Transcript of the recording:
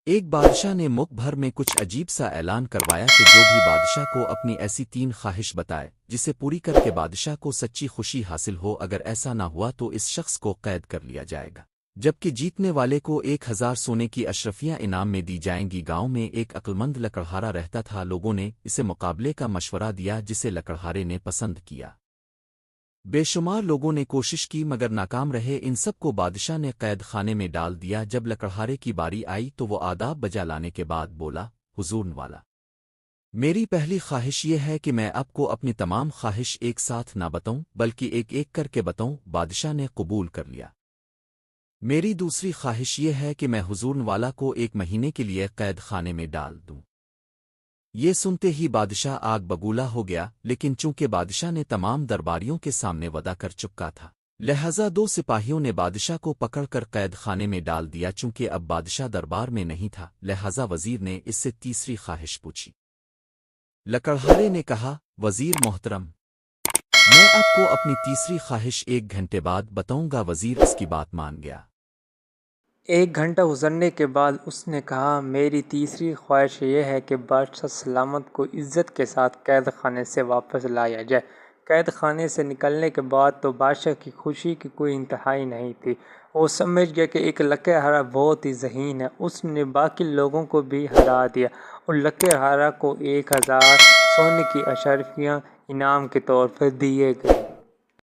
ایک بادشاہ نے ملک بھر میں کچھ عجیب سا اعلان کروایا کہ جو بھی بادشاہ کو اپنی ایسی 3 خواہش بتائے جسے پوری کر کے بادشاہ کو سچی خوشی حاصل ہو، اگر ایسا نہ ہوا تو اس شخص کو قید کر لیا جائے گا، جبکہ جیتنے والے کو 1000 سونے کی اشرفیاں انعام میں دی جائیں گی۔ گاؤں میں ایک عقلمند لکڑہارا رہتا تھا، لوگوں نے اسے مقابلے کا مشورہ دیا جسے لکڑہارے نے پسند کیا۔ بے شمار لوگوں نے کوشش کی مگر ناکام رہے، ان سب کو بادشاہ نے قید خانے میں ڈال دیا۔ جب لکڑہارے کی باری آئی تو وہ آداب بجا لانے کے بعد بولا، حضور والا، میری پہلی خواہش یہ ہے کہ میں آپ کو اپنی تمام خواہش ایک ساتھ نہ بتاؤں بلکہ ایک ایک کر کے بتاؤں۔ بادشاہ نے قبول کر لیا۔ میری دوسری خواہش یہ ہے کہ میں حضور والا کو 1 مہینے کے لیے قید خانے میں ڈال دوں۔ یہ سنتے ہی بادشاہ آگ بگولا ہو گیا، لیکن چونکہ بادشاہ نے تمام درباریوں کے سامنے وعدہ کر چکا تھا، لہذا 2 سپاہیوں نے بادشاہ کو پکڑ کر قید خانے میں ڈال دیا۔ چونکہ اب بادشاہ دربار میں نہیں تھا، لہذا وزیر نے اس سے تیسری خواہش پوچھی۔ لکڑہارے نے کہا، وزیر محترم، میں آپ کو اپنی تیسری خواہش 1 گھنٹے بعد بتاؤں گا۔ وزیر اس کی بات مان گیا۔ 1 گھنٹہ گزرنے کے بعد اس نے کہا، میری تیسری خواہش یہ ہے کہ بادشاہ سلامت کو عزت کے ساتھ قید خانے سے واپس لایا جائے۔ قید خانے سے نکلنے کے بعد تو بادشاہ کی خوشی کی کوئی انتہائی نہیں تھی۔ وہ سمجھ گیا کہ ایک لکڑہارا بہت ہی ذہین ہے۔ اس نے باقی لوگوں کو بھی ہرا دیا اور لکڑہارا کو 1000 سونے کی اشرفیاں انعام کے طور پر دیے گئے۔